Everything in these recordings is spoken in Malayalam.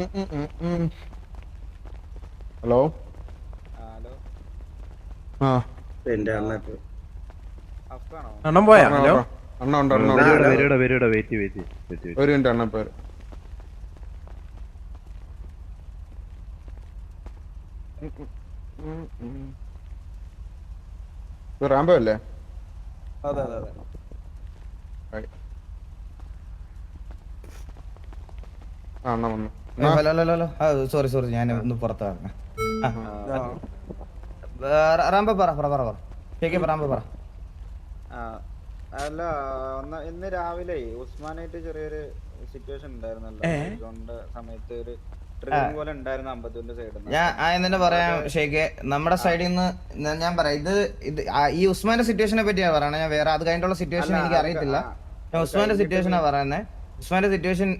ഹലോ ഹലോ ആ എന്റെ അണ്ണക്ക് അഫ്ഗാണോ? അണ്ണൻ പോയാ? ഹലോ അണ്ണ ഉണ്ട് അണ്ണ ഒരു മിനിറ്റ് അണ്ണ പേര് റാംബോ അല്ലേ? അതെ അതെ അതെ. ആ അണ്ണ വന്നു. ഹലോ സോറി ഞാൻ ഒന്ന് പുറത്താണ്. റാംബോ പറ റാംബോ പറ. അല്ല ഇന്ന് രാവിലെ ഉസ്മാനായിട്ട് ചെറിയൊരു സിറ്റുവേഷൻ ഉണ്ടായിരുന്നല്ലോ. കൊണ്ട് സമയത്ത് ഒരു ട്രിഗറിംഗ് പോലെ ഉണ്ടായിരുന്നു അമ്പത്തൂരിന്റെ സൈഡിൽ. ഞാൻ തന്നെ പറയാം ഷേഖെ, നമ്മുടെ സൈഡിൽ നിന്ന് ഞാൻ പറയാം. ഇത് ഈ ഉസ്മാന്റെ സിറ്റുവേഷനെ പറ്റിയാണ് പറയണത്. ഞാൻ വേറെ അത് കഴിഞ്ഞിട്ടുള്ള സിറ്റുവേഷൻ എനിക്ക് അറിയത്തില്ല. ഞാൻ ഉസ്മാന്റെ സിറ്റുവേഷനാണ് പറയുന്നത്. ഉസ്മാന്റെ സിറ്റുവേഷൻ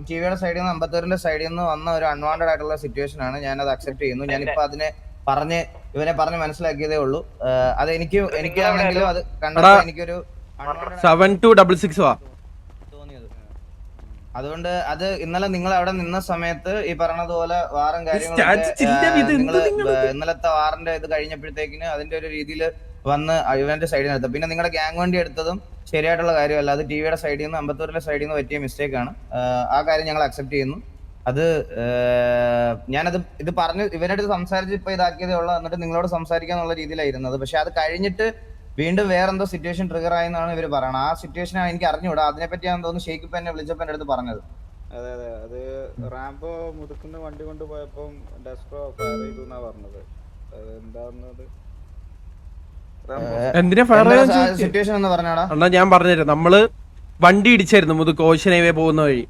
ടിവിയുടെ സൈഡിൽ നിന്ന് അമ്പത്തൂരിന്റെ സൈഡിൽ നിന്ന് വന്ന ഒരു അൺവാണ്ടഡ് ആയിട്ടുള്ള സിറ്റുവേഷൻ ആണ്. ഞാനത് അക്സെപ്റ്റ് ചെയ്യുന്നു. ഞാനിപ്പോ അതിനെ ഇവനെ പറഞ്ഞ് മനസ്സിലാക്കിയതേ ഉള്ളൂ. അത് എനിക്കാണെങ്കിലും അത് കണ്ടപ്പോ എനിക്കൊരു 7266 തോന്നിയത്. അതുകൊണ്ട് അത് ഇന്നലെ നിങ്ങൾ അവിടെ നിന്ന സമയത്ത് ഈ പറഞ്ഞതുപോലെ വാറും ഇന്നലത്തെ വാറിന്റെ ഇത് കഴിഞ്ഞപ്പോഴത്തേക്കിന് അതിന്റെ ഒരു രീതിയിൽ വന്ന് ഇവന്റെ സൈഡിൽ നിന്ന് എടുത്തത്. പിന്നെ നിങ്ങളുടെ ഗ്യാങ് വണ്ടി എടുത്തതും ശരിയായിട്ടുള്ള കാര്യമല്ല. അത് ടിവിയുടെ സൈഡിൽ നിന്ന് അമ്പത്തൂരിന്റെ സൈഡിൽ നിന്ന് പറ്റിയ മിസ്റ്റേക്ക് ആണ്. ആ കാര്യം ഞങ്ങൾ അക്സെപ്റ്റ് ചെയ്യുന്നു. അത് ഞാനത് ഇത് പറഞ്ഞ് ഇവനടുത്ത് സംസാരിച്ച് ഇപ്പൊ ഇതാക്കിയതേ ഉള്ളൂ. എന്നിട്ട് നിങ്ങളോട് സംസാരിക്കാന്നുള്ള രീതിയിലായിരുന്നത്. പക്ഷെ അത് കഴിഞ്ഞിട്ട് വീണ്ടും വേറെന്തോ സിറ്റുവേഷൻ ട്രിഗർ ആയെന്നാണ് ഇവർ പറയുന്നത്. ആ സിറ്റുവേഷൻ എനിക്ക് അറിഞ്ഞുകൂടാ. അതിനെപ്പറ്റിയാണെന്ന് തോന്നുന്നു ഷെയ്ഖ് ഇപ്പൊ എന്നെ വിളിച്ചപ്പോ എന്റെ അടുത്ത് പറഞ്ഞത്. അതെ അതെ, അത് റാംബോ മുതുക്കുന്ന വണ്ടി കൊണ്ട് പോയപ്പോ ഡെസ്പ്രോ ഫയർ ചെയ്തു എന്നാ പറഞ്ഞത്. എന്താന്നത് എന്തിനാ ഫയർ സിറ്റുവേഷൻ എന്ന് പറഞ്ഞാടാ അണ്ണാ? ഞാൻ പറഞ്ഞുതരാം. നമ്മള് വണ്ടി ഇടിച്ചായിരുന്നു മുതുക്ക് ഓഷ്യൻ ഹൈവേ പോകുന്ന വഴി.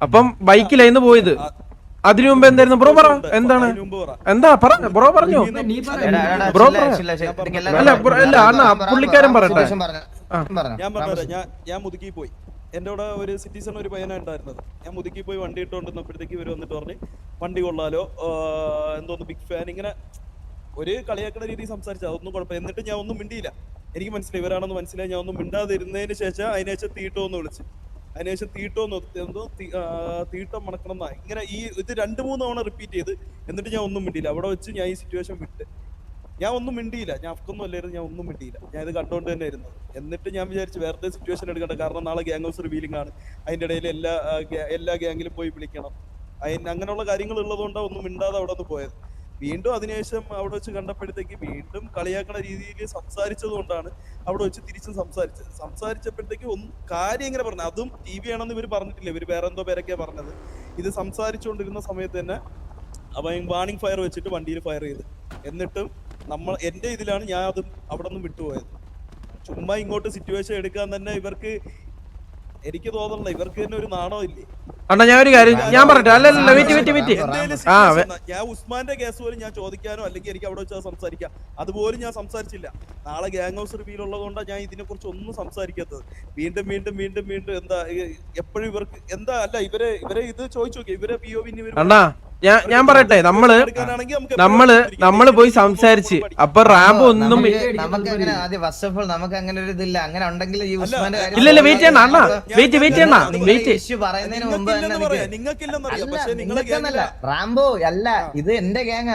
അപ്പം ബൈക്കിലായിരുന്നു പോയത്. അതിനു മുമ്പ് എന്തായിരുന്നു ബ്രോ? പറ എന്താണ് എന്താ ബ്രോ പറഞ്ഞു. ബ്രോ അല്ല അണ്ണാ പുള്ളിക്കാരൻ പറയട്ടെ. ഞാൻ മുതുക്കി പോയി. എന്റെ കൂടെ ഒരു സിറ്റിസൺ ഒരു പയ്യനാണ് ഉണ്ടായിരുന്നത്. ഞാൻ മുതുക്കി പോയി വണ്ടി ഇട്ടുകൊണ്ടിരുന്നപ്പോഴത്തേക്ക് ഇവർ വന്നിട്ട് പറഞ്ഞ് വണ്ടി കൊള്ളാലോ, എന്തോന്ന് ബിഗ് ഫാൻ, ഇങ്ങനെ ഒരു കളിയാക്കുന്ന രീതിയിൽ സംസാരിച്ചു. അതൊന്നും കുഴപ്പമില്ല. എന്നിട്ട് ഞാൻ ഒന്നും മിണ്ടിയില്ല. എനിക്ക് മനസ്സിലായി ഇവരാണെന്ന് മനസ്സിലായി. ഞാൻ ഒന്നും മിണ്ടാതിരുന്നതിന് ശേഷം അതിനുശേഷം തീട്ടോന്ന് വിളിച്ച്, അതിനുശേഷം തീട്ടോന്ന് എന്തോ തീട്ടം മണക്കണം എന്നാ ഇങ്ങനെ ഇത് 2-3 തവണ റിപ്പീറ്റ് ചെയ്ത്. എന്നിട്ട് ഞാൻ ഒന്നും മിണ്ടിയില്ല. അവിടെ വെച്ച് ഞാൻ ഈ സിറ്റുവേഷൻ വിട്ട് ഞാൻ ഒന്നും മിണ്ടിയില്ല. ഞാൻ അഫ്കൊന്നും അല്ലായിരുന്നു. ഞാൻ ഒന്നും മിണ്ടിയില്ല. ഞാൻ ഇത് കണ്ടുകൊണ്ട് തന്നെ ഇരുന്നത്. എന്നിട്ട് ഞാൻ വിചാരിച്ചു വേറെ സിറ്റുവേഷൻ എടുക്കണ്ട. കാരണം നാളെ ഗ്യാങ് ഹൗസ് റിവീലിംഗ് ആണ്. അതിൻ്റെ ഇടയിൽ എല്ലാ ഗ്യാങ്ങിലും പോയി വിളിക്കണം. അങ്ങനെയുള്ള കാര്യങ്ങൾ ഉള്ളതുകൊണ്ടാണ് ഒന്നും മിണ്ടാതെ അവിടെ നിന്ന് പോയത്. വീണ്ടും അതിനുശേഷം അവിടെ വെച്ച് കണ്ടപ്പോഴത്തേക്ക് വീണ്ടും കളിയാക്കണ രീതിയിൽ സംസാരിച്ചത് കൊണ്ടാണ് അവിടെ വെച്ച് തിരിച്ചും സംസാരിച്ചപ്പോഴത്തേക്ക് കാര്യം ഇങ്ങനെ പറഞ്ഞു. അതും ടി വി ആണെന്ന് ഇവർ പറഞ്ഞിട്ടില്ല. ഇവർ വേറെ എന്തോ പേരൊക്കെയാണ് പറഞ്ഞത്. ഇത് സംസാരിച്ചുകൊണ്ടിരുന്ന സമയത്ത് തന്നെ അവൻ വാണിംഗ് ഫയർ വെച്ചിട്ട് വണ്ടിയിൽ ഫയർ ചെയ്ത്. എന്നിട്ടും എന്റെ ഇതിലാണ് ഞാൻ അതും അവിടെ നിന്ന് വിട്ടുപോയത്. ചുമ്മാ ഇങ്ങോട്ട് സിറ്റുവേഷൻ എടുക്കാൻ തന്നെ ഇവർക്ക്, എനിക്ക് തോന്നണ്ട, ഇവർക്ക് തന്നെ ഒരു നാണോ ഇല്ലേ? അണ്ണാ ഞാൻ ഒരു കാര്യം ഞാൻ പറയട്ടെ. അല്ലല്ല വെയിറ്റ് ഞാൻ ഉസ്മാന്റെ കേസ് പോലും ഞാൻ ചോദിക്കാനോ അല്ലെങ്കിൽ എനിക്ക് അവിടെ വെച്ചാൽ സംസാരിക്കാം അതുപോലും ഞാൻ സംസാരിച്ചില്ല. നാളെ ഗ്യാങ് ഹൗസ് റിവീൽ ഉള്ളതുകൊണ്ടാണ് ഞാൻ ഇതിനെ കുറിച്ച് ഒന്നും സംസാരിക്കാത്തത്. വീണ്ടും എന്താ എപ്പോഴും ഇവർക്ക് എന്താ അല്ല ഇവരെ ഇത് ചോദിച്ചു നോക്കിയ ഇവരെ POV. അണ്ണാ ഞാൻ പറയട്ടെ. നമ്മള് പോയി സംസാരിച്ച് അപ്പൊ റാംബോ ഒന്നും നമുക്ക് അങ്ങനെ ഒരു ഇതില്ല. അങ്ങനെ ഉണ്ടെങ്കിൽ ഇല്ലല്ല വെയിറ്റ് ചെയ്യണം അണ്ണാ. വെയിറ്റ് ഇഷ്യൂ പറയുന്നതിന് മുമ്പ് റാംബോ അല്ല, ഇത് എന്റെ ഗ്യാങ്ങ.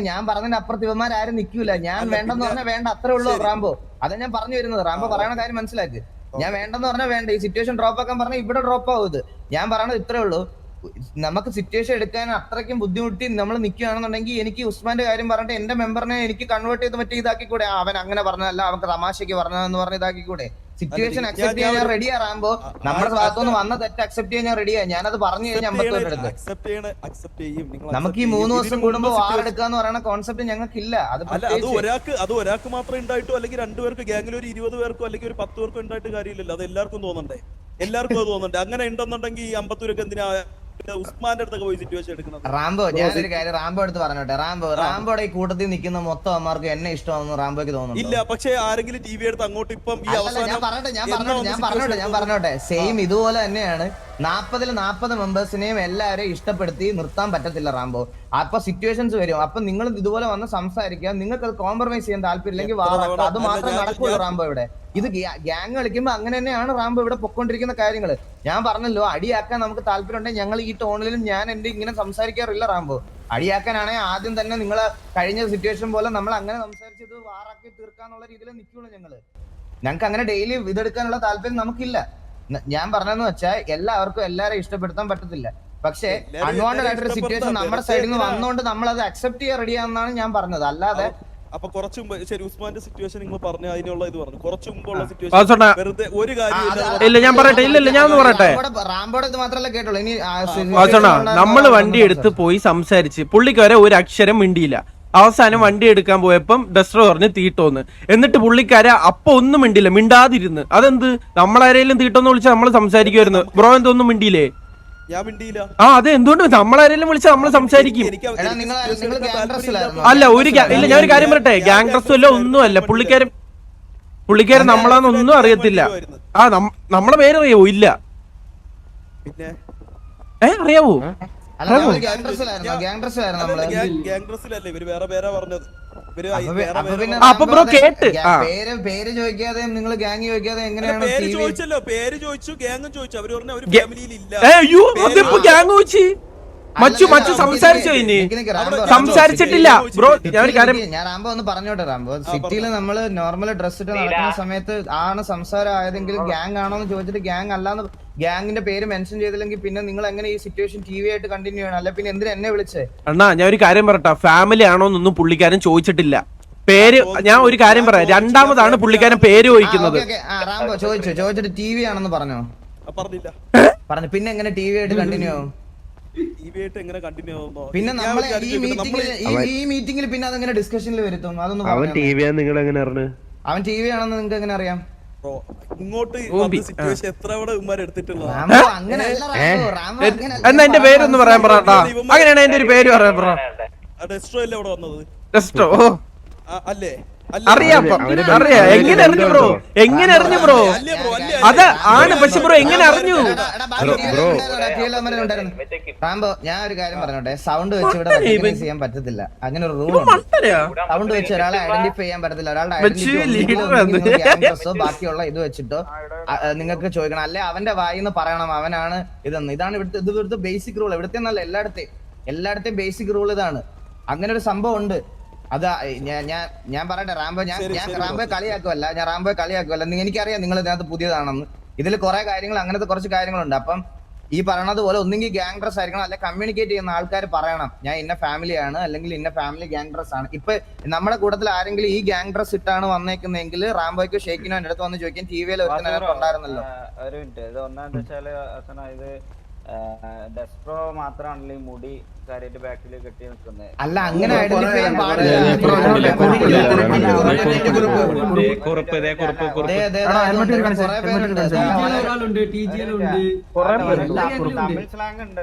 ഞാൻ പറഞ്ഞതിന്റെ അപ്പുറത്ത് ഇവന്മാരും നിൽക്കൂല. ഞാൻ വേണ്ടെന്ന് പറഞ്ഞാൽ വേണ്ട, അത്രേ ഉള്ളൂ റാംബോ. അതാ ഞാൻ പറഞ്ഞു വരുന്നത്. റാംബോ പറയണ കാര്യം മനസ്സിലാക്ക്. ഞാൻ വേണ്ടെന്ന് പറഞ്ഞാൽ വേണ്ട. ഈ സിറ്റുവേഷൻ ഡ്രോപ്പ് ആക്കാൻ പറഞ്ഞാൽ ഇവിടെ ഡ്രോപ്പ് ആവും. ഇത് ഞാൻ പറയണത് ഇത്രേ ഉള്ളൂ. നമുക്ക് സിറ്റുവേഷൻ എടുക്കാൻ അത്രയ്ക്കും ബുദ്ധിമുട്ടി നമ്മൾ നിൽക്കുകയാണെന്നുണ്ടെങ്കിൽ എനിക്ക് ഉസ്മാന്റെ കാര്യം പറഞ്ഞിട്ട് എന്റെ മെമ്പറിനെ എനിക്ക് കൺവേർട്ട് ചെയ്ത് മറ്റേ ഇതാക്കിക്കൂടെ. അവൻ അങ്ങനെ പറഞ്ഞല്ല, അവർക്ക് തമാശക്ക് പറഞ്ഞതെന്ന് പറഞ്ഞ് ഇതാക്കിക്കൂടെ. സിറ്റുവേഷൻ അക്സെപ്റ്റ് ചെയ്യാൻ ഞാൻ റെഡിയാ റാംബോ. നമ്മുടെ ഭാഗത്തുനിന്ന് വന്ന തെറ്റ് അക്സെപ്റ്റ് ചെയ്യാൻ ഞാൻ റെഡിയാ. ഞാനത് പറഞ്ഞു കഴിഞ്ഞാൽ 54 അടുത്ത് നമുക്ക് ഈ 3 ദിവസം കൂടുമ്പോ വാറെടുക്കാന്ന് പറയുന്ന കോൺസെപ്റ്റ് ഞങ്ങൾക്കില്ല. അത് ഒരാൾക്ക് മാത്രമേ ഉണ്ടായിട്ടോ അല്ലെങ്കിൽ 2 പേർക്ക് ഗ്യാങ്ങിൽ ഒരു 20 പേർക്കോ അല്ലെങ്കിൽ ഒരു 10 പേർക്കോ ഉണ്ടായിട്ട് കാര്യമില്ലല്ലോ. അത് എല്ലാവർക്കും തോന്നണ്ടേ? എല്ലാവർക്കും അത് തോന്നണ്ടേ? അങ്ങനെ ഉണ്ടെന്നുണ്ടെങ്കിൽ ഈ 54 എന്തിനാ ഉസ്മാന്റെ അടുത്തൊക്കെ പോയി സിറ്റുവേഷൻ എടുക്കുന്നത്? റാംബോ ഞാനൊരു കാര്യം റാംബോ അടുത്ത് പറഞ്ഞോട്ടെ. റാംബോയുടെ ഈ കൂട്ടത്തിൽ നിൽക്കുന്ന മൊത്തം അമ്മമാർക്ക് എന്നെ ഇഷ്ടമാണെന്ന് റാംബോയ്ക്ക് തോന്നുന്നു. ഇല്ല, പക്ഷെ ആരെങ്കിലും TV എടുത്ത് അങ്ങോട്ട് ഇപ്പം ഞാൻ പറഞ്ഞോട്ടെ സെയിം ഇതുപോലെ തന്നെയാണ്. 40 മെമ്പേഴ്സിനെയും എല്ലാവരെയും ഇഷ്ടപ്പെടുത്തി നിർത്താൻ പറ്റത്തില്ല റാംബോ. അപ്പൊ സിറ്റുവേഷൻസ് വരും. അപ്പൊ നിങ്ങൾ ഇതുപോലെ വന്ന് സംസാരിക്കുക, നിങ്ങൾക്ക് അത് കോംപ്രമൈസ് ചെയ്യാൻ താല്പര്യമില്ലെങ്കിൽ അത് മാത്രം നടക്കുള്ളൂ റാംബോ. ഇവിടെ ഇത് ഗ്യാങ് കളിക്കുമ്പോ അങ്ങനെ തന്നെയാണ് റാംബോ ഇവിടെ പൊക്കോണ്ടിരിക്കുന്ന കാര്യങ്ങൾ. ഞാൻ പറഞ്ഞല്ലോ, അടിയാക്കാൻ നമുക്ക് താല്പര്യം ഉണ്ടെങ്കിൽ ഞങ്ങൾ ഈ ടോണിലും ഞാൻ എന്റെ ഇങ്ങനെ സംസാരിക്കാറില്ല റാംബോ. അടിയാക്കാനാണെങ്കിൽ ആദ്യം തന്നെ നിങ്ങൾ കഴിഞ്ഞ സിറ്റുവേഷൻ പോലെ നമ്മൾ അങ്ങനെ സംസാരിച്ചത് വാറാക്കി തീർക്കാന്നുള്ള രീതിയിൽ നിൽക്കുള്ളൂ. ഞങ്ങൾക്ക് അങ്ങനെ ഡെയിലി ഇതെടുക്കാനുള്ള താല്പര്യം നമുക്കില്ല. ഞാൻ പറഞ്ഞതെന്ന് വെച്ചാൽ എല്ലാവർക്കും എല്ലാവരെയും ഇഷ്ടപ്പെടുത്താൻ പറ്റത്തില്ല. പക്ഷേ അൺവാണ്ടഡ് ആയിട്ടൊരു സിറ്റുവേഷൻ നമ്മുടെ സൈഡിൽ നിന്ന് വന്നുകൊണ്ട് നമ്മൾ അത് അക്സെപ്റ്റ് ചെയ്യാൻ റെഡിയാണെന്നാണ് ഞാൻ പറഞ്ഞത്. അല്ലാതെ അപ്പൊ കുറച്ചു മുമ്പ് ശരി ഉസ്മാന്റെ സിറ്റുവേഷൻ നിങ്ങൾ പറഞ്ഞു, അതിനുള്ള ഇത് പറഞ്ഞു. കുറച്ചു മുമ്പുള്ള സിറ്റുവേഷൻ വെറുതെ ഒരു കാര്യം ഇല്ല, ഞാൻ പറയട്ടെ. ഇല്ല ഞാൻ ഒന്ന് പറയട്ടെ. റാംബോടെ ഇത് മാത്രമല്ല കേട്ടോളൂ. ഇനി നമ്മള് വണ്ടി എടുത്ത് പോയി സംസാരിച്ച് പുള്ളിക്ക് വരെ ഒരു അക്ഷരം മിണ്ടിയില്ല. അവസാനം വണ്ടി എടുക്കാൻ പോയപ്പം ഡസ്റ്റർ പറഞ്ഞ് തീട്ടോന്ന്. എന്നിട്ട് പുള്ളിക്കാരെ അപ്പൊ ഒന്നും മിണ്ടില്ല, മിണ്ടാതിരുന്ന്. അതെന്ത്? നമ്മളാരേലും തീട്ടോന്ന് വിളിച്ചാൽ നമ്മൾ സംസാരിക്കുമായിരുന്നു. ബ്രോ എന്തൊന്നും മിണ്ടിയില്ലേ? ഞാൻ മിണ്ടിയില്ല. ആ അതെ, എന്തുകൊണ്ട് നമ്മളാരേലും വിളിച്ചാൽ നമ്മൾ സംസാരിക്കും. അല്ല ഇല്ല, ഞാൻ ഒരു കാര്യം പറയട്ടെ. ഗ്യാങ് ഡ്രസ്സും അല്ല, ഒന്നുമല്ല. പുള്ളിക്കാരൻ നമ്മളാന്നൊന്നും അറിയത്തില്ല. ആ നമ്മളെ പേരറിയാവോ? ഇല്ല. പിന്നെ അറിയാവോ? അപ്പൊ ബ്രോ കേട്ട് പേര് ചോദിക്കാതെ നിങ്ങൾ ഗ്യാങ് ചോദിക്കാതെ എങ്ങനെയാണ്? പേര് ചോദിച്ചല്ലോ, പേര് ചോദിച്ചു, ഗ്യാങ് ചോദിച്ചു. അവര് പറഞ്ഞ ഒരു ഫാമിലിയിൽ ഇല്ല. അയ്യോ, അതിപ്പോ ഗ്യാങ് ചോദിച്ചു. മച്ചു സംസാരിച്ചോ? ഇനി സംസാരിച്ചിട്ടില്ല ബ്രോ. ഞാൻ റാംബോ ഒന്ന് പറഞ്ഞോട്ടെ. റാംബോ സിറ്റിയിൽ നമ്മള് നോർമൽ ഡ്രസ് ഇട്ട് നടക്കുന്ന സമയത്ത് ആണ് സംസാരം ആയതെങ്കിൽ ഗ്യാങ് ആണോ എന്ന് ചോദിച്ചിട്ട് ഗ്യാങ് അല്ലാന്ന് ഗ്യാങ്ങിന്റെ പേര് മെൻഷൻ ചെയ്തില്ലെങ്കിൽ പിന്നെ നിങ്ങൾ എങ്ങനെ ഈ സിറ്റുവേഷൻ TV ആയിട്ട് കണ്ടിന്യൂ ചെയ്യണം? അല്ലെ പിന്നെ എന്തിനാ എന്നെ വിളിച്ചേ? അണ്ണാ ഞാൻ ഒരു കാര്യം പറയട്ടെ. ഫാമിലി ആണോന്നൊന്നും പുള്ളിക്കാരൻ ചോദിച്ചിട്ടില്ല. പേര് ഞാൻ ഒരു കാര്യം പറയാം. രണ്ടാമതാണ് പുള്ളിക്കാരൻ പേര് ചോദിക്കുന്നത്. റാംബോ ചോദിച്ചിട്ട് TV ആണെന്ന് പറഞ്ഞോ? പറഞ്ഞില്ല. പറഞ്ഞു. പിന്നെ എങ്ങനെ TV ആയിട്ട് കണ്ടിന്യൂ ആവും? പിന്നെ നമ്മളെ ഈ മീറ്റിംഗിൽ പിന്നെ അതെങ്ങനെ ഡിസ്കഷനിൽ വരുത്തും? അതൊന്നും അവൻ TV ആണെന്ന് നിങ്ങൾക്ക് എങ്ങനെ അറിയാം? എന്നാ എന്റെ പേരൊന്ന് പറയാൻ പറട്ടാ. അങ്ങനെയാണ് എന്റെ ഒരു പേര് പറയാൻ പറ. അല്ലേ? അറിയാം. എങ്ങനെ അറിഞ്ഞു ബ്രോ? എങ്ങനെ അറിഞ്ഞു ബ്രോ? അത് ആണ്. പക്ഷെ ബ്രോ എങ്ങനെ അറിഞ്ഞു? റാംബോ ഞാൻ ഒരു കാര്യം പറഞ്ഞോട്ടെ. സൗണ്ട് വെച്ച് ഇവിടെ റെക്കഗ്നൈസ് ചെയ്യാൻ പറ്റത്തില്ല. അങ്ങനെ ഒരു റൂൾ ഉണ്ട്. സൗണ്ട് വെച്ച് ഒരാളെ ഐഡന്റിഫൈ ചെയ്യാൻ പറ്റത്തില്ല. ഒരാളുടെ ഐഡന്റിറ്റി ബാക്കിയുള്ള ഇത് വെച്ചിട്ടോ നിങ്ങൾക്ക് ചോദിക്കണം. അല്ലെ അവന്റെ വായിന്ന് പറയണം അവനാണ് ഇതെന്ന്. ഇതാണ് ഇവിടുത്തെ ബേസിക് റൂൾ. ഇവിടുത്തെ എന്നല്ല, എല്ലായിടത്തെയും ബേസിക് റൂൾ ഇതാണ്. അങ്ങനെ ഒരു സംഭവം ഉണ്ട്. അതാ ഞാൻ പറയട്ടെ റാംബോ. ഞാൻ റാംബോയെ കളിയാക്കുമല്ല. എനിക്കറിയാം നിങ്ങൾ ഇതിനകത്ത് പുതിയതാണെന്ന്. ഇതിൽ കുറെ കാര്യങ്ങൾ, അങ്ങനത്തെ കുറച്ച് കാര്യങ്ങളുണ്ട്. അപ്പം ഈ പറയണത് പോലെ ഒന്നെങ്കിൽ ഗ്യാങ് ഡ്രസ് ആയിരിക്കണം, അല്ലെ കമ്മ്യൂണിക്കേറ്റ് ചെയ്യുന്ന ആൾക്കാർ പറയണം ഞാൻ ഇന്ന ഫാമിലിയാണ്, അല്ലെങ്കിൽ ഇന്ന ഫാമിലി ഗ്യാങ് ഡ്രസ് ആണ്. ഇപ്പൊ നമ്മുടെ കൂട്ടത്തിൽ ആരെങ്കിലും ഈ ഗ്യാങ് ഡ്രസ് ഇട്ടാണ് വന്നേക്കുന്നതെങ്കിൽ റാംബോയ്ക്കോ ഷെയ്ക്കിനോ എന്റെ അടുത്ത് വന്ന് ചോദിക്കാൻ TV-യിൽ ഉണ്ടായിരുന്നല്ലോ. ഒരു മിനിറ്റ്. ഇത് ഒന്നാമത്തെ വെച്ചാല് ഇത് ഡെസ്പ്രോ മാത്രമാണല്ലോ ഈ മുടി കാര്യമായിട്ട് ബാക്കിൽ കെട്ടി നിൽക്കുന്നത്. അല്ല, അങ്ങനെ ഐഡന്റിഫൈ ചെയ്യാൻ പാടില്ല.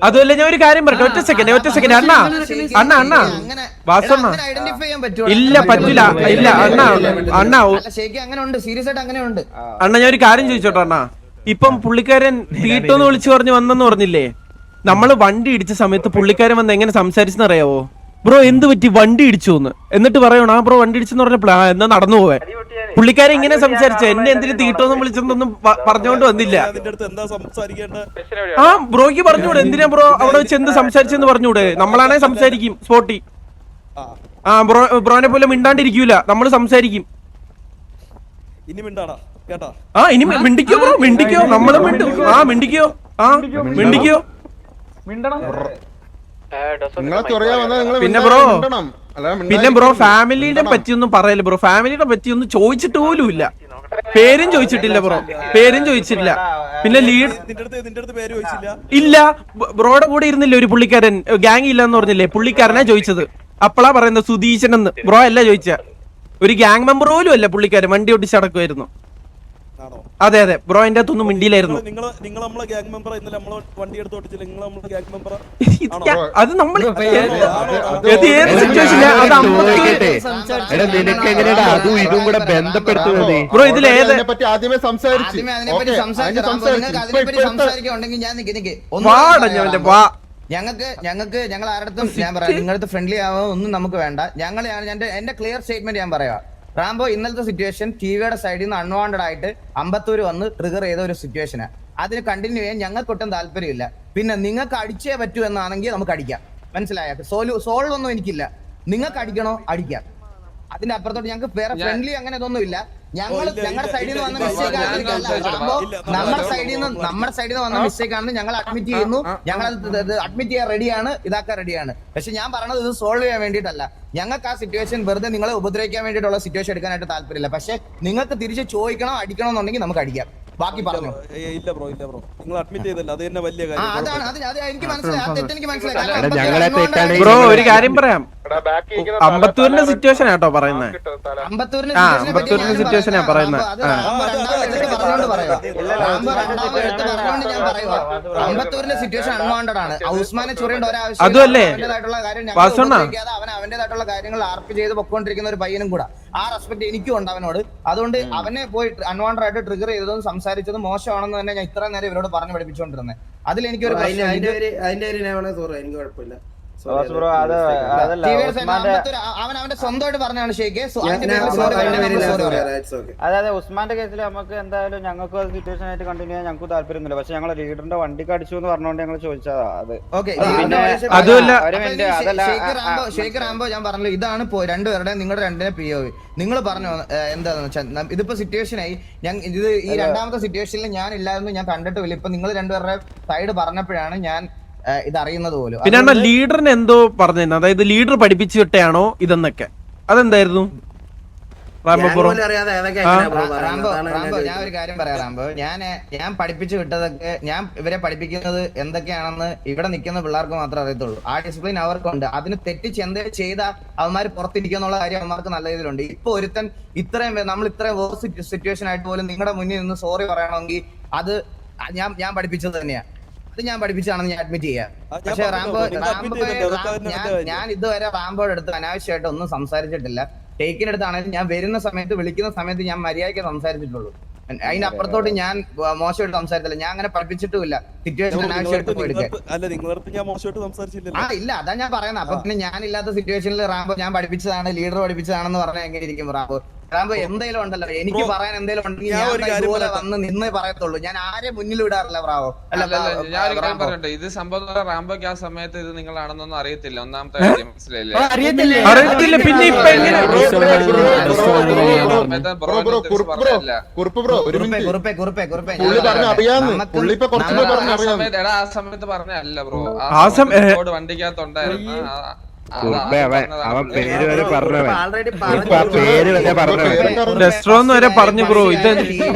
അതുമല്ല ഞാൻ ഒരു കാര്യം പറയട്ടെ. ഒറ്റ സെക്കൻഡ് അണ്ണ വാസണ്ണ ഇല്ല പറ്റില്ല. ഇല്ല അണ്ണ അങ്ങനെ ഉണ്ട്. സീരിയസ് ആയിട്ട് അങ്ങനെ ഉണ്ട്. അണ്ണ ഞാൻ ഒരു കാര്യം ചോദിച്ചോട്ടോ. അണ്ണ ഇപ്പം പുള്ളിക്കാരൻ തീട്ടോന്ന് വിളിച്ചു പറഞ്ഞു വന്നെന്ന് പറഞ്ഞില്ലേ? നമ്മള് വണ്ടി ഇടിച്ച സമയത്ത് പുള്ളിക്കാരൻ വന്ന് എങ്ങനെ സംസാരിച്ചെന്ന് അറിയാവോ? ബ്രോ എന്ത് പറ്റി വണ്ടി ഇടിച്ചു എന്ന് എന്നിട്ട് പറയണോ? ബ്രോ വണ്ടി ഇടിച്ചെന്ന് പറഞ്ഞ എന്നാ നടന്നു പോവേ. പുള്ളിക്കാരൻ ഇങ്ങനെ സംസാരിച്ച എന്നെ എന്തിനു തീട്ടോന്നും വിളിച്ചെന്നൊന്നും പറഞ്ഞോണ്ട് വന്നില്ല. ആ ബ്രോയ്ക്ക് പറഞ്ഞൂടെ? എന്തിനാ ബ്രോ അവിടെ വെച്ച് എന്ത് സംസാരിച്ചെന്ന് പറഞ്ഞൂടെ? നമ്മളാണെ സംസാരിക്കും സ്പോട്ടി. ആ ബ്രോനെ പോലെ മിണ്ടാണ്ടിരിക്കൂല, നമ്മള് സംസാരിക്കും. ആ ഇനി മിണ്ടിക്കോ ബ്രോ, മിണ്ടിക്കോ. നമ്മള് മിണ്ടും. ആ മിണ്ടിക്കോ. മിണ്ടിക്കോ. പിന്നെ ബ്രോ ഫാമിലിനെ പറ്റിയൊന്നും പറയല്ലേ ബ്രോ. ഫാമിലിനെ പറ്റിയൊന്നും ചോദിച്ചിട്ട് പോലും ഇല്ല. പേരും ചോദിച്ചിട്ടില്ല ബ്രോ, പേരും ചോദിച്ചിട്ടില്ല. പിന്നെ ലീഡ് ഇല്ല. ബ്രോയുടെ കൂടെ ഇരുന്നില്ല ഒരു പുള്ളിക്കാരൻ, ഗ്യാങ് ഇല്ലെന്ന് പറഞ്ഞില്ലേ? പുള്ളിക്കാരനാ ചോദിച്ചത്. അപ്പളാ പറയുന്നത് സുധീശൻ എന്ന്. ബ്രോ അല്ല ചോദിച്ച, ഒരു ഗ്യാങ് മെമ്പർ പോലും അല്ല പുള്ളിക്കാരൻ. വണ്ടി ഓടിച്ച് നടക്കുമായിരുന്നു. ആണോ? അതെ അതെ ബ്രോ അതിന്റെ അകത്തൊന്നും മിണ്ടിയിലായിരുന്നു. നിങ്ങൾ നമ്മളെ ഗ്യാങ് മെമ്പർ ഇന്നലെ നമ്മളെ വണ്ടി എടുത്ത് ഓടിച്ചില്ല, നിങ്ങൾ നമ്മളെ ഗ്യാങ് മെമ്പർ അത് നമ്മൾ അത് ഏത് സിറ്റുവേഷനിലാ അത് നിനക്ക് എങ്ങനെയാ അതും ഇതും കൂടെ ബന്ധപ്പെടുത്തുന്നത്? ബ്രോ ഇതിൽ ഏത് അതിനെപ്പറ്റി ആദ്യമേ സംസാരിച്ചു. അതിനെപ്പറ്റി സംസാരിക്കുന്നുണ്ടെങ്കിൽ ഞാൻ നിക്ക് വാടഞ്ഞവന്റെ വാ ഞങ്ങൾ ആരടുത്തും ഞാൻ പറയാം, നിങ്ങളടുത്ത് ഫ്രണ്ട്ലി ആവാൻ ഒന്നും നമുക്ക് വേണ്ട. എന്റെ ക്ലിയർ സ്റ്റേറ്റ്മെന്റ് ഞാൻ പറയാം. റാംബോ ഇന്നലത്തെ സിറ്റുവേഷൻ ടിവിയുടെ സൈഡിൽ നിന്ന് അൺവാണ്ടഡ് ആയിട്ട് അമ്പത്തൂര് വന്ന് ട്രിഗർ ചെയ്ത ഒരു സിറ്റുവേഷനാണ്. അതിന് കണ്ടിന്യൂ ചെയ്യാൻ ഞങ്ങൾക്ക് ഒട്ടും താല്പര്യമില്ല. പിന്നെ നിങ്ങൾക്ക് അടിച്ചേ പറ്റൂ എന്നാണെങ്കിൽ നമുക്ക് അടിക്കാം, മനസ്സിലായ? സോൾവ് ഒന്നും എനിക്കില്ല. നിങ്ങൾക്ക് അടിക്കണോ അടിക്കാം, അതിന്റെ അപ്പുറത്തോട്ട് ഞങ്ങൾക്ക് വേറെ ഫ്രണ്ട്ലി അങ്ങനെ ഇതൊന്നും ഇല്ല. ഞങ്ങളുടെ സൈഡിൽ നിന്ന് വന്ന മിസ്റ്റേക്ക് നമ്മുടെ സൈഡിൽ നിന്ന് വന്ന മിസ്റ്റേക്ക് ആണെന്ന് ഞങ്ങൾ അഡ്മിറ്റ് ചെയ്യുന്നു. ഞങ്ങൾ അഡ്മിറ്റ് ചെയ്യാൻ റെഡിയാണ്, ഇതാക്കാൻ റെഡിയാണ്. പക്ഷെ ഞാൻ പറഞ്ഞത് ഇത് സോൾവ് ചെയ്യാൻ വേണ്ടിയിട്ടല്ല. ഞങ്ങൾക്ക് ആ സിറ്റുവേഷൻ വെറുതെ നിങ്ങളെ ഉപദ്രവിക്കാൻ വേണ്ടിയിട്ടുള്ള സിറ്റുവേഷൻ എടുക്കാനായിട്ട് താല്പര്യമില്ല. പക്ഷെ നിങ്ങൾക്ക് തിരിച്ച് ചോദിക്കണോ അടിക്കണോ എന്നുണ്ടെങ്കിൽ നമുക്ക് അടിക്കാം. ബാക്കി പറഞ്ഞു. ഇല്ല ബ്രോ നിങ്ങൾ അഡ്മിറ്റ് ചെയ്തല്ല, അത് തന്നെ വലിയ കാര്യം. അതാണ് എനിക്ക് മനസ്സിലായി. ബ്രോ ഒരു കാര്യം പറയാം, അമ്പത്തൂരിന്റെ സിറ്റുവേഷൻ ആട്ടോ പറയുന്നത്. അമ്പത്തൂരിന്റെ സിറ്റുവേഷനാ പറയുന്നത്. അമ്പത്തൂരിന്റെ സിറ്റുവേഷൻ അൺവാണ്ടഡ് ആണ്. ഉസ്മാനെ ചൊറിയേണ്ട ഒരാവശ്യം അതുമല്ലേ അവൻ അവന്റേതായിട്ടുള്ള കാര്യങ്ങൾ ആർപ്പ് ചെയ്ത് പൊക്കോണ്ടിരിക്കുന്ന ഒരു പയ്യനും കൂടെ. ആ റെസ്പെക്ട് എനിക്കും ഉണ്ട് അവനോട്. അതുകൊണ്ട് അവനെ പോയി അൺവാണ്ടഡ് ആയിട്ട് ട്രിഗർ ചെയ്തതും സംസാരിച്ചത് മോശമാണെന്ന് തന്നെ ഞാൻ ഇത്ര നേരം ഇവരോട് പറഞ്ഞു പഠിപ്പിച്ചുകൊണ്ടിരുന്നത്. അതിൽ എനിക്കൊരു അവൻ അവന്റെ സ്വന്തമായിട്ട് പറഞ്ഞാണ് ഷേക്ക്. അതായത് ഉസ്മാന്റെ കേസിൽ നമുക്ക് എന്തായാലും ഞങ്ങൾക്ക് സിറ്റുവേഷൻ ആയിട്ട് കണ്ടിന്യൂ ചെയ്യാൻ ഞങ്ങൾക്ക് താല്പര്യമൊന്നുമില്ല. പക്ഷെ ഞങ്ങൾ ലീഡറിന്റെ വണ്ടിക്ക് അടിച്ചു എന്ന് പറഞ്ഞുകൊണ്ട് ഞങ്ങൾ ചോദിച്ചതാ. അത് ഷേക്ക് റാംബോ ഞാൻ പറഞ്ഞല്ലോ, ഇതാണ് രണ്ടുപേരുടെ നിങ്ങളുടെ രണ്ടിനെ POV. നിങ്ങൾ പറഞ്ഞു എന്താന്ന് വെച്ചാൽ ഇതിപ്പോ സിറ്റുവേഷനായി. ഇത് ഈ രണ്ടാമത്തെ സിറ്റുവേഷനിൽ ഞാൻ ഇല്ലായിരുന്നു, ഞാൻ കണ്ടിട്ടില്ല. ഇപ്പൊ നിങ്ങൾ രണ്ടുപേരുടെ സൈഡ് പറഞ്ഞപ്പോഴാണ് ഞാൻ ഇതറിയുന്നത് പോലും. പിന്നെ ലീഡറിന് എന്തോ പറഞ്ഞു, അതായത് ലീഡർ പഠിപ്പിച്ചു വിട്ടയാണോ ഇതെന്നൊക്കെ. അതെന്തായിരുന്നു റാംബോ? ഞാൻ ഒരു കാര്യം പറയാം റാംബോ. ഞാൻ പഠിപ്പിച്ചു വിട്ടതൊക്കെ, ഞാൻ ഇവരെ പഠിപ്പിക്കുന്നത് എന്തൊക്കെയാണെന്ന് ഇവിടെ നിൽക്കുന്ന പിള്ളേർക്ക് മാത്രമേ അറിയത്തുള്ളൂ. ആ ഡിസിപ്ലിൻ അവർക്കുണ്ട്. അതിന് തെറ്റിച്ച് എന്തെങ്കിലും ചെയ്താൽ അവന്മാർ പുറത്തിരിക്കുന്നുള്ള കാര്യം അവന്മാർക്ക് നല്ല രീതിയിലുണ്ട്. ഇപ്പൊ ഒരുത്തൻ നമ്മൾ ഇത്രയും വേഴ്സ് സിറ്റുവേഷൻ ആയിട്ട് പോലും നിങ്ങളുടെ മുന്നിൽ നിന്ന് സോറി പറയണമെങ്കിൽ അത് ഞാൻ പഠിപ്പിച്ചത് തന്നെയാണ്. അത് ഞാൻ പഠിപ്പിച്ചാണെന്ന് ഞാൻ അഡ്മിറ്റ് ചെയ്യാം. പക്ഷെ ഞാൻ ഇതുവരെ റാംബോയുടെ അടുത്ത് അനാവശ്യമായിട്ട് ഒന്നും സംസാരിച്ചിട്ടില്ല. ടേക്കിന്റെ അടുത്താണെങ്കിലും ഞാൻ വരുന്ന സമയത്ത് വിളിക്കുന്ന സമയത്ത് ഞാൻ മര്യാദയ്ക്ക് സംസാരിച്ചിട്ടുള്ളൂ. അതിനപ്പുറത്തോട്ട് ഞാൻ മോശമായിട്ട് സംസാരിച്ചില്ല. ഞാൻ അങ്ങനെ പഠിപ്പിച്ചിട്ടുമില്ല. സിറ്റുവേഷൻ അനാവശ്യമായിട്ട് പോയെടുക്കാൻ ഇല്ല. അതാ ഞാൻ പറയുന്നത്. അപ്പൊ പിന്നെ ഞാനില്ലാത്ത സിറ്റുവേഷനിൽ റാംബോ ഞാൻ പഠിപ്പിച്ചതാണ്, ലീഡർ പഠിപ്പിച്ചതാണെന്ന് പറഞ്ഞാൽ എങ്ങനെ ഇരിക്കും റാംബോ? റാംബോ എന്തെങ്കിലും ഉണ്ടല്ലോ, എനിക്ക് പറയാൻ എന്തെങ്കിലും ഉണ്ടെങ്കിൽ ഞാൻ ഇതുപോലെ വന്ന് നിന്നേ പറയത്തുള്ളൂ. ഞാൻ ആരെ മുന്നിൽ വിടാറില്ല റാംബോ. ഞാനൊരു കാര്യം പറയട്ടെ, ഇത് സംഭവം റാംബോക്ക് ആ സമയത്ത് ഇത് നിങ്ങളാണെന്നൊന്നും അറിയത്തില്ല. ഒന്നാമത്തെ കാര്യം മനസ്സിലായില്ലേ? അറിയത്തില്ല. പിന്നെ ഇപ്പൊ എങ്ങനെ ആ സമയത്ത് പറഞ്ഞല്ല ബ്രോ, ആ വണ്ടിക്കകത്തുണ്ടായിരുന്നു. അവൻ പേര് വരെ പറഞ്ഞു ബ്രോ. ഇത്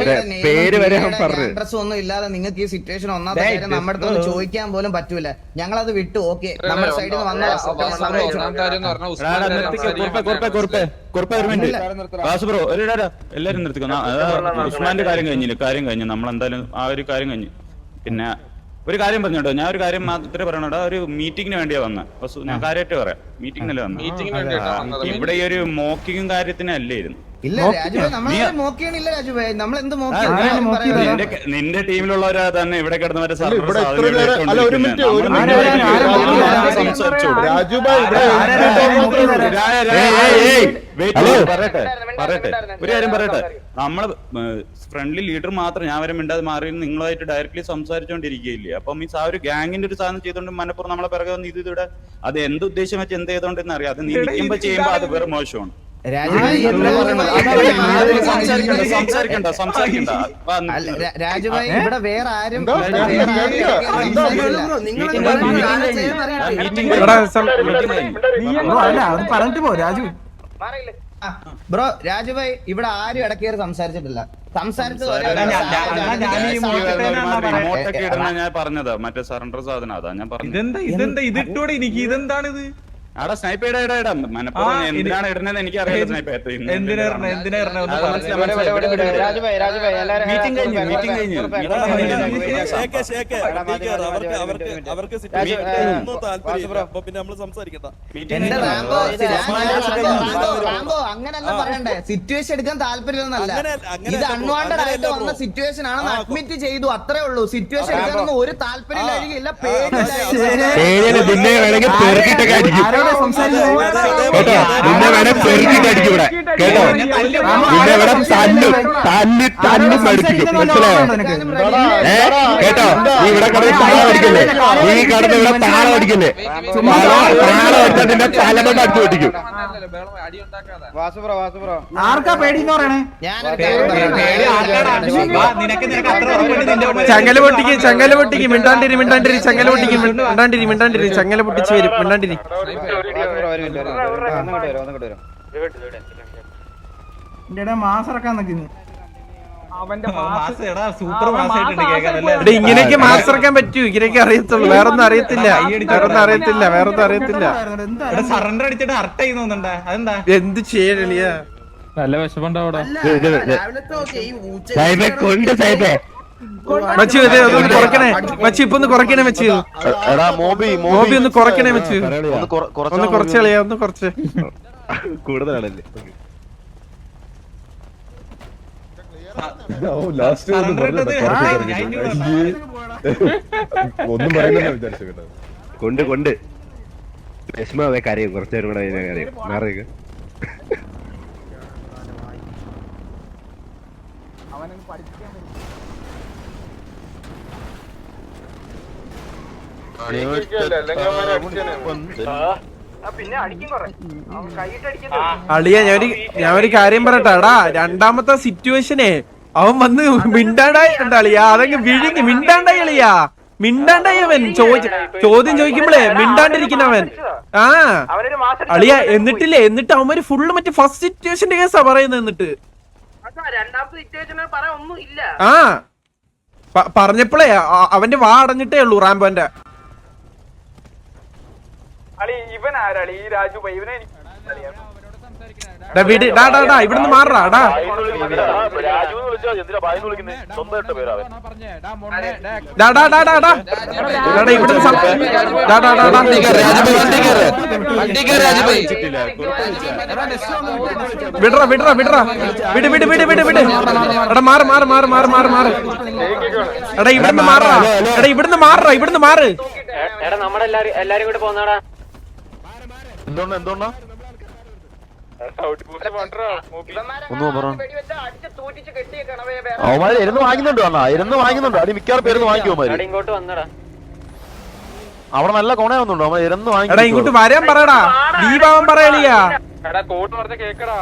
പേര് വരെ അവൻ പറഞ്ഞു. അഡ്രസ് ഒന്നും ഇല്ലാതെ നിങ്ങൾക്ക് ഈ സിറ്റുവേഷൻ ഒന്നാമത്തെ കാര്യം നമ്മുടെ അടുത്ത് ചോദിക്കാൻ പോലും പറ്റൂല. ഞങ്ങളത് വിട്ടു. ഓക്കെ, നമ്മുടെ സൈഡിൽ നിന്ന് വന്ന എല്ലാരും നിർത്തിക്കോ. ഉസ്മാന്റെ കാര്യം കഴിഞ്ഞു. നമ്മളെന്തായാലും ആ ഒരു കാര്യം കഴിഞ്ഞു. പിന്നെ ഒരു കാര്യം പറഞ്ഞോട്ടോ, ഞാൻ ഒരു കാര്യം മാത്രമേ പറയണോട്ടോ. ഒരു മീറ്റിംഗിന് വേണ്ടിയാ വന്നത്. ഞാൻ കാര്യമായിട്ട് പറയാം, മീറ്റിംഗിനല്ലേ വന്നത്. ഇവിടെ ഈ ഒരു മോക്കിങ്ങും കാര്യത്തിനല്ലായിരുന്നു. നിന്റെ ടീമിലുള്ളവരാ തന്നെ ഇവിടെ കിടന്നവരെ പറയട്ടെ ഒരു കാര്യം പറയട്ടെ. നമ്മള് ഫ്രണ്ട്ലി ലീഡർ മാത്രം ഞാൻ വരെ മിണ്ടാതെ മാറി നിങ്ങളായിട്ട് ഡയറക്ട്ലി സംസാരിച്ചോണ്ടിരിക്കുകയില്ലേ. അപ്പം ഈ ആ ഒരു ഗ്യാങ്ങിന്റെ ഒരു സാധനം ചെയ്തോണ്ട് മനപ്പുറം നമ്മളെ പിറകെ വന്ന് ഇതിവിടെ അത് എന്ത് ഉദ്ദേശം വെച്ച് എന്ത് ചെയ്തോണ്ടെന്ന് അറിയാം. അത് നീ നിൽക്കുമ്പോ ചെയ്യുമ്പോ അത് വേറെ മോശമാണ്. രാജുഭായി ഇവിടെ വേറെ ആരും പറഞ്ഞിട്ട് പോ രാജു. ബ്രോ രാജുഭായി ഇവിടെ ആരും ഇടക്കേറി സംസാരിച്ചിട്ടില്ല. ഞാൻ പറഞ്ഞതാ മറ്റേ സറണ്ടർ സാധനം. അതാ ഞാൻ പറഞ്ഞത്. ഇതെന്താ ഇതിട്ടോടെ എനിക്ക് ഇതെന്താണിത്? അവിടെ സ്നൈപ്പ് ഇടാ മനപ്പുറം എന്തിനാണ് ഇടുന്നത് എനിക്ക് അറിയാം സ്നൈപ്പ് മീറ്റിംഗ് കഴിഞ്ഞു അവർക്ക് താല്പര്യം അപ്പൊ പിന്നെ നമ്മള് സംസാരിക്കണ്ട. എന്റെ റാംബോ അങ്ങനല്ല പറയണ്ടേ, സിറ്റുവേഷൻ എടുക്കാൻ താല്പര്യമൊന്നുമല്ല. ഇത് അൺവാണ്ടഡ് ആയിട്ട് വന്ന സിറ്റുവേഷൻ ആണെന്ന് അഡ്മിറ്റ് ചെയ്തു, അത്രേ ഉള്ളൂ. സിറ്റുവേഷൻ എടുക്കാനൊന്നും ഒരു താല്പര്യം ഇല്ല, പേടിയില്ല. നിന്നെ വേണമെങ്കിൽ പെറുക്കിട്ടൊക്കെ അടിക്കും കേട്ടോ, നിന്നെ വേണേ പെറുക്കിട്ടടിക്കും ഇവിടെ കേട്ടോ, നിന്നെ ഇവിടെ തല്ലും പഠിപ്പിക്കും, മനസ്സിലായോ? കേട്ടോ, നീ ഇവിടെ കിടന്ന് താളം അടിക്കല്ലേ, നീ കിടന്ന് ഇവിടെ താളം അടിക്കല്ലേ, താളം അടിച്ചാൽ നിന്റെ തലമുണ്ട് അടിച്ചു പൊട്ടിക്കും. ആർക്കാ പേടിന്ന് പറയണേ? ചങ്ങല പൊട്ടിക്ക് മിണ്ടാണ്ടിരി ചങ്ങല പൊട്ടിച്ച് വരും, മിണ്ടാണ്ടിരി. ഇങ്ങനെയൊക്കെ മാസ് ഇറക്കാൻ പറ്റൂ, ഇങ്ങനെയൊക്കെ അറിയത്തുള്ളൂ, വേറൊന്നും അറിയത്തില്ല. സറണ്ടർ അടിച്ചിട്ട് ഹർട്ട് ചെയ്യുന്നുണ്ടാ, അതെന്താ? എന്ത് ചെയ്യലിയാ? നല്ല വിഷമുണ്ടോ അവിടെ? സാഹിബേ കൊണ്ട് സാഹിബേ മച്ചു അതൊന്ന് കുറക്കണേ, മച്ചു ഇപ്പൊ ഒന്ന് കുറയ്ക്കണേ, മച്ചു മോബി ഒന്ന് കുറയ്ക്കണേ, മച്ചു ഒന്ന് കുറച്ച് കളിയാ, ഒന്ന് കുറച്ച് കൂടുതലാണല്ലേ. ഒന്നും പറയുന്നില്ല വിചാരിച്ചു കേട്ടോ, കൊണ്ട് വിഷമേ കരയും, കുറച്ചേരും കൂടെ കരയും, മാറിയൊക്കെ അളിയ ഞാൻ ഒരു കാര്യം പറയട്ടാ, രണ്ടാമത്തെ സിറ്റുവേഷനെ അവൻ വന്ന് മിണ്ടാണ്ടായി അളിയാ, അതങ്ങ് വിഴുങ്ങി മിണ്ടാണ്ടായി അളിയാ, മിണ്ടാണ്ടായി അവൻ. ചോദ്യം ചോദിക്കുമ്പോഴേ മിണ്ടാണ്ടിരിക്കുന്നവൻ. ആ അളിയ എന്നിട്ട് അവന്മാര് ഫുള്ള് മറ്റേ ഫസ്റ്റ് സിറ്റുവേഷന്റെ കേസാ പറയുന്നത്. എന്നിട്ട് ആ പറഞ്ഞപ്പോഴേ അവന്റെ വാ അടഞ്ഞിട്ടേ ഉള്ളൂ റാംബോന്റെ. ഇവിടുന്ന് മാറാ ഇവിടുന്ന് മാറ്. എല്ലാരും കൂടെ പോന്നാടാ. എന്തോന്നാ അവന്മാര് ഇരുന്ന് വാങ്ങുന്നുണ്ടോ? ഇരുന്ന് വാങ്ങുന്നുണ്ടോ? അടി മിക്കവാറും പേരുന്ന് വാങ്ങിക്കുമോ? ഇങ്ങോട്ട് വന്നടാ, അവിടെ നല്ല കോണ വന്നുണ്ടോ? അവൻ ഇരുന്ന് വാങ്ങി. ഇങ്ങോട്ട് വരാൻ പറയടാ, ദീപാവൻ പറയലിയാ. കോട്ട് പറഞ്ഞ കേക്കടാ.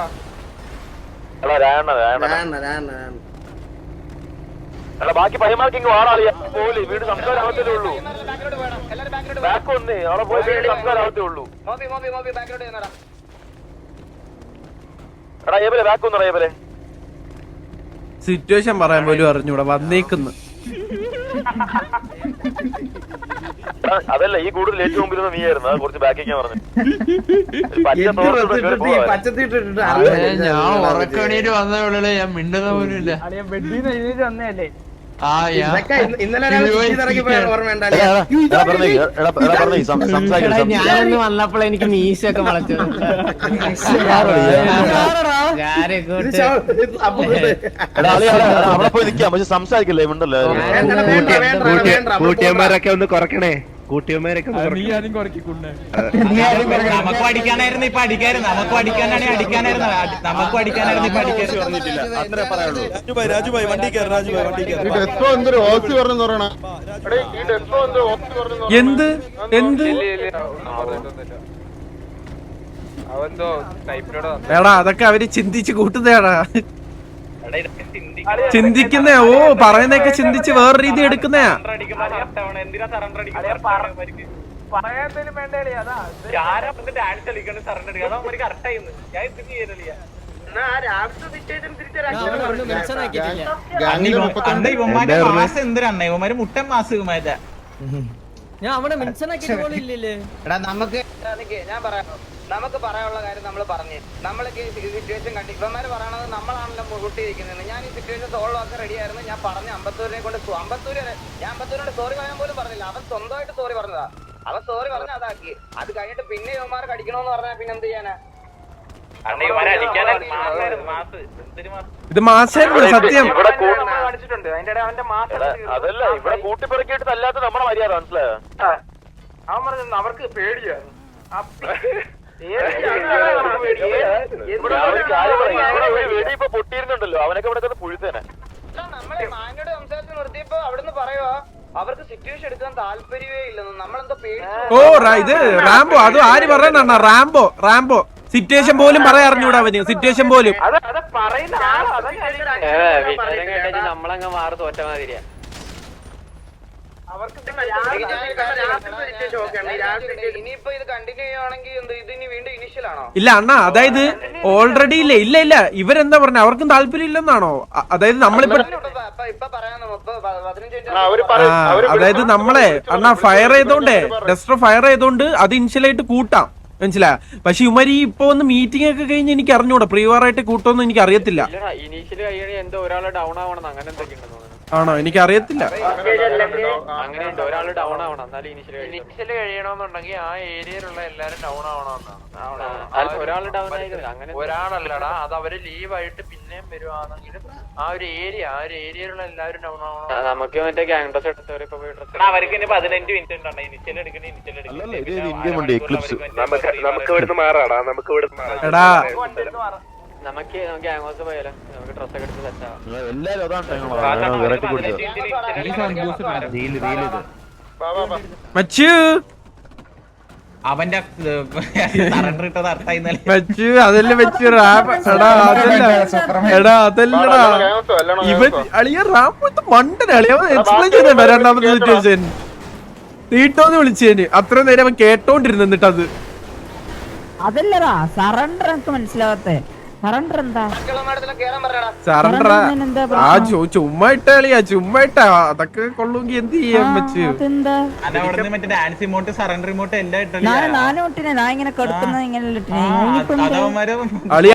ബാക്കി പയ്യന്മാർക്ക് ഇങ്ങ് വാടാളിയാ, പോലി വീട് സംസ്കാരാവത്തേ ഉള്ളൂ. ബാക്ക് വന്നേ, അവിടെ പോയി വീട് സംസ്കാരാവത്തേ ഉള്ളൂ. എടാ ഏബലെ ബാക്ക് വന്നടാ, ഏബലെ സിറ്റുവേഷൻ പറയാൻ പോലും അറിഞ്ഞൂടാ, വന്നേക്കുന്നു. അതല്ല, ഈ കൂടുതൽ ഏറ്റവും മുമ്പിൽ നീയായിരുന്നു, അത് കുറച്ച് ബാക്കിക്കാൻ പറഞ്ഞു. ഞാൻ ഉറക്കണീര് വന്നേ, ഞാൻ മിണ്ടുന്ന പോലും ഇല്ല. ഞാനൊന്ന് വന്നപ്പോൾ എനിക്ക് മീശയൊക്കെ വളച്ചു. അവിടെ പോയി നിൽക്കാം, പക്ഷെ സംസാരിക്കില്ലേ ഉണ്ടല്ലോ. കൂട്ടിയന്മാരൊക്കെ ഒന്ന് കുറക്കണേ, കൂട്ടിയന്മാരൊക്കെ നമുക്ക് പഠിക്കാനായിരുന്നു, ഇപ്പൊ അടിക്കായിരുന്നു. നമുക്ക് പഠിക്കാനാണെങ്കിൽ അടിക്കാനായിരുന്നു, നമുക്ക് പഠിക്കാനായിരുന്നു, ഇപ്പൊ അടിക്കായിരുന്നു. അത്രേ പറയുള്ളൂ. രാജുഭായ് വണ്ടി കയറി, രാജുഭായ് വണ്ടി കയറി. എന്ത് എടാ അതൊക്കെ അവര് ചിന്തിച്ച് കൂട്ടുന്നതാടാ, ചിന്തിക്കുന്നേ. ഓ പറയുന്നൊക്കെ ചിന്തിച്ച് വേറെ രീതി എടുക്കുന്നയാ. ഇവന്മാര് മുട്ടൻ മാസ് ഞാൻ അവിടെ മെൻഷൻ ആക്കിയിട്ട് പോലും ഇല്ലല്ലേ. എടാ നമുക്ക് ഞാൻ പറയാം, നമുക്ക് പറയാനുള്ള കാര്യം നമ്മൾ പറഞ്ഞ് നമ്മളൊക്കെ ഈ സിറ്റുവേഷൻ കണ്ടി ഇവന്മാര് പറയണത് നമ്മളാണല്ലോ മുഴുട്ടിയിരിക്കുന്നത്. ഞാൻ ഈ സിറ്റുവേഷൻ സോൾവ് ആക്കാൻ റെഡി ആയിരുന്നു. ഞാൻ പറഞ്ഞ അമ്പത്തൂരിനെ കൊണ്ട് ഞാൻ അമ്പത്തൂരിനോട് സോറി പറയാൻ പോലും പറഞ്ഞില്ല. അവൻ സ്വന്തമായിട്ട് സോറി പറഞ്ഞതാ. അവൻ സോറി പറഞ്ഞ അതാക്കി. അത് കഴിഞ്ഞിട്ട് പിന്നെ ഇവന്മാരെ കടിക്കണോന്ന് പറഞ്ഞാൽ പിന്നെ എന്ത് ചെയ്യാനാ? ഇത് മാസായിരുന്നു സത്യം. അതല്ല ഇവിടെ കൂട്ടിപ്പെറുക്കിയിട്ട് അല്ലാത്ത നമ്മുടെ മര്യാദ മനസ്സിലായോ? അവൻ പറഞ്ഞു അവർക്ക് പേടിയാണ്. വെടി പൊട്ടിയിരുന്നുണ്ടല്ലോ, അവനൊക്കെ ഇവിടെ പുഴുത്തേനെ. നമ്മളെ മാനോട് സംസാരിച്ച് നിർത്തിയപ്പോ അവിടുന്ന് പറയുവാ അവർക്ക് സിറ്റുവേഷൻ എടുക്കാൻ താല്പര്യമേ ഇല്ലെന്ന്. നമ്മളെന്താ പേടി? ഇത് റാംബോ, അത് ആര് പറയുന്ന റാംബോ സിറ്റുവേഷൻ പോലും പറയാൻ അറിഞ്ഞൂടാ അവന്. സിറ്റുവേഷൻ പോലും നമ്മളങ്ങ് മാറി തോറ്റ മാതിരിയാ. ഇനിയിപ്പോ ഇത് കണ്ടിന്യൂ ചെയ്യുവാണെങ്കിൽ ഇത് ഇനി വീണ്ടും ഇനിഷ്യൽ ആണോ? ഇല്ല അണ്ണാ, അതായത് ഓൾറെഡി ഇല്ല ഇവരെന്താ പറഞ്ഞ അവർക്കും താല്പര്യം ഇല്ലെന്നാണോ? അതായത് നമ്മളിപ്പോ അതായത് നമ്മളെ അണ്ണാ ഫയർ ചെയ്തോണ്ടേ, ഡസ്റ്റർ ഫയർ ചെയ്തോണ്ട് അത് ഇനിഷ്യലായിട്ട് കൂട്ടാം, മനസ്സിലായ? പക്ഷെ ഇവര് ഇപ്പൊ ഒന്ന് മീറ്റിംഗ് ഒക്കെ കഴിഞ്ഞ് എനിക്ക് അറിഞ്ഞൂടാ, പ്രീവാറായിട്ട് കൂട്ടോന്ന് എനിക്ക് അറിയത്തില്ല. ഇനീഷ്യല് കഴിയണേ എന്തോ ഒരാള് ഡൗൺ ആവണം, അങ്ങനെ എന്തൊക്കെ ഉണ്ടെന്ന് തോന്നുന്നു. ആണോ? എനിക്ക് അറിയത്തില്ല. അങ്ങനെയുണ്ട്, ഒരാള് ഡൗൺ ആവണം എന്നാലും ഇനീഷ്യല് കഴിയണമെന്നുണ്ടെങ്കിൽ ആ ഏരിയയിലുള്ള എല്ലാരും ഡൗൺ ആവണമെന്നാണ്. ഒരാള് ഡൗൺ ആയിരുന്നു അങ്ങനെ ഒരാളല്ലടാ, അത് അവര് ലീവായിട്ട് പിന്നെയും വരുവാണെങ്കിലും ആ ഒരു ഏരിയയിലുള്ള എല്ലാവരും ഡൗൺ ആവണം. നമുക്ക് മറ്റേ ഗ്യാങ് ഡ്രസ് എടുത്തവരൊക്കെ പോയി ഡ്രസ് അവർക്ക് ഇനി 15 മിനിറ്റ് ഉണ്ടോ ഇനിഷ്യൽ എടുക്കണേ. നമുക്ക് ഇവിടുന്ന് മാറാടാ, നമുക്ക് ഇവിടുന്ന് എടാ നമുക്ക് ഗ്യാങ് ഹൗസ് പോയാലോ, നമുക്ക് ഡ്രസ് ഒക്കെ എടുത്ത് സെറ്റാവാം. മച്ചു അവന്റെ മച്ചു അതല്ലേ മച്ചു റാം. എടാ അതല്ലടാ ഇവൻ അളിയ റാം മണ്ടൻ അളിയ എക്സ്പ്ലെയിൻ ചെയ്തോ രണ്ടാമത്തെ സിറ്റുവേഷൻ. തീട്ടോന്ന് വിളിച്ചേന് അത്ര നേരം അവൻ കേട്ടോണ്ടിരുന്നു. എന്നിട്ട് അത് അതല്ലടാ സറണ്ടർ എനിക്ക് മനസ്സിലാവത്തെ. സറണ്ടർ എന്താ? സറണ്ടർ ആ ചുമ്മാ ഇട്ട കളിയാ, ചുമ്മാ ഇട്ട അതൊക്കെ കൊള്ളുമെങ്കിൽ എന്ത് ചെയ്യാൻ പറ്റൂ? നാനും ഇട്ടിനെ, ഞാൻ ഇങ്ങനെ കൊടുക്കുന്ന ഇങ്ങനെ അളിയ